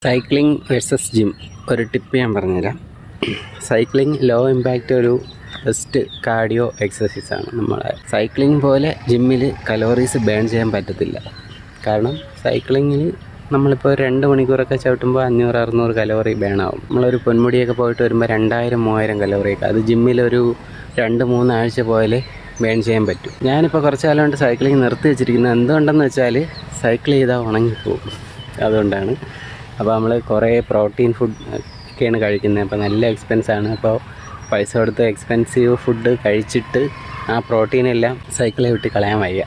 Cycling versus gym ഒരു tip ഞാൻ പറഞ്ഞുതരാം. സൈക്ലിംഗ് ലോ ഇമ്പാക്റ്റ് ഒരു ബെസ്റ്റ് കാർഡിയോ എക്സസൈസാണ്. നമ്മളെ സൈക്ലിംഗ് പോലെ ജിമ്മിൽ കലോറീസ് ബേൺ ചെയ്യാൻ പറ്റത്തില്ല. കാരണം സൈക്ലിങ്ങിൽ നമ്മളിപ്പോൾ 2 മണിക്കൂറൊക്കെ ചവിട്ടുമ്പോൾ 500-600 കലോറി ബേണാവും. നമ്മളൊരു പൊന്മുടിയൊക്കെ പോയിട്ട് വരുമ്പോൾ 2000-3000 കലോറിയൊക്കെ അത് ജിമ്മിലൊരു 2-3 ആഴ്ച പോലെ ബേൺ ചെയ്യാൻ പറ്റും. ഞാനിപ്പോൾ കുറച്ച് കാലം കൊണ്ട് സൈക്ലിംഗ് നിർത്തി വെച്ചിരിക്കുന്നത് എന്തുകൊണ്ടെന്ന് വെച്ചാൽ സൈക്കിൾ ചെയ്താൽ ഉണങ്ങിപ്പോവും. അതുകൊണ്ടാണ്. അപ്പോൾ നമ്മൾ കുറേ പ്രോട്ടീൻ ഫുഡ് ഒക്കെയാണ് കഴിക്കുന്നത്. അപ്പോൾ നല്ല എക്സ്പെൻസാണ്. അപ്പോൾ പൈസ കൊടുത്ത് എക്സ്പെൻസീവ് ഫുഡ് കഴിച്ചിട്ട് ആ പ്രോട്ടീനെല്ലാം സൈക്കിളെ വിട്ട് കളയാൻ വയ്യ.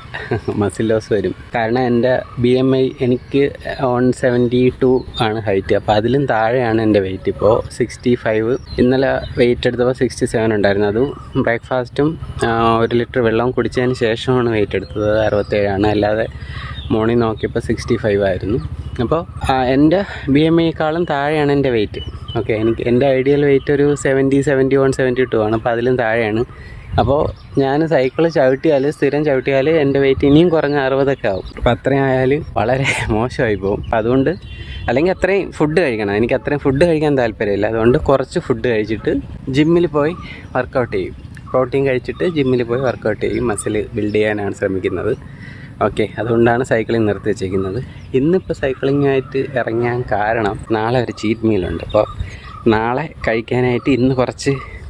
മസിൽ ലോസ് വരും. കാരണം എൻ്റെ BMI എനിക്ക് 172 ആണ് ഹൈറ്റ്. അപ്പോൾ അതിലും താഴെയാണ് എൻ്റെ വെയിറ്റ്. ഇപ്പോൾ 65. ഇന്നലെ വെയിറ്റ് എടുത്തപ്പോൾ 67 ഉണ്ടായിരുന്നു. അതും ബ്രേക്ക്ഫാസ്റ്റും 1 ലിറ്റർ വെള്ളം കുടിച്ചതിന് ശേഷമാണ് വെയിറ്റ് എടുത്തത്. 67 ആണ്. അല്ലാതെ മോർണിംഗ് നോക്കിയപ്പോൾ 65 ആയിരുന്നു. അപ്പോൾ എൻ്റെ BMIയേക്കാളും താഴെയാണ് എൻ്റെ വെയിറ്റ്. ഓക്കെ, എൻ്റെ ഐഡിയൽ വെയിറ്റ് ഒരു 70, 71, 72 ആണ്. അപ്പോൾ അതിലും താഴെയാണ്. അപ്പോൾ ഞാൻ സൈക്കിൾ സ്ഥിരം ചവിട്ടിയാൽ എൻ്റെ വെയിറ്റ് ഇനിയും കുറഞ്ഞ 60 ആവും. അപ്പോൾ അത്രയും ആയാൽ വളരെ മോശമായി പോകും. അപ്പോൾ അതുകൊണ്ട് അല്ലെങ്കിൽ അത്രയും ഫുഡ് കഴിക്കണം. എനിക്ക് അത്രയും ഫുഡ് കഴിക്കാൻ താല്പര്യമില്ല. അതുകൊണ്ട് കുറച്ച് ഫുഡ് കഴിച്ചിട്ട് ജിമ്മിൽ പോയി വർക്കൗട്ട് ചെയ്യും. പ്രോട്ടീൻ കഴിച്ചിട്ട് ജിമ്മിൽ പോയി വർക്കൗട്ട് ചെയ്യും. മസിൽ ബിൽഡ് ചെയ്യാനാണ് ശ്രമിക്കുന്നത്. ഓക്കെ, അതുകൊണ്ടാണ് സൈക്ലിംഗ് നിർത്തി വെച്ചിരിക്കുന്നത്. ഇന്നിപ്പോൾ സൈക്ലിങ്ങായിട്ട് ഇറങ്ങാൻ കാരണം നാളെ ഒരു ചീറ്റ് മീലുണ്ട്. അപ്പോൾ നാളെ കഴിക്കാനായിട്ട് ഇന്ന്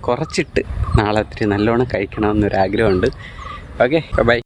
കുറച്ചിട്ട് നാളെ ഒത്തിരി നല്ലോണം കഴിക്കണമെന്നൊരാഗ്രഹമുണ്ട്. Okay, by.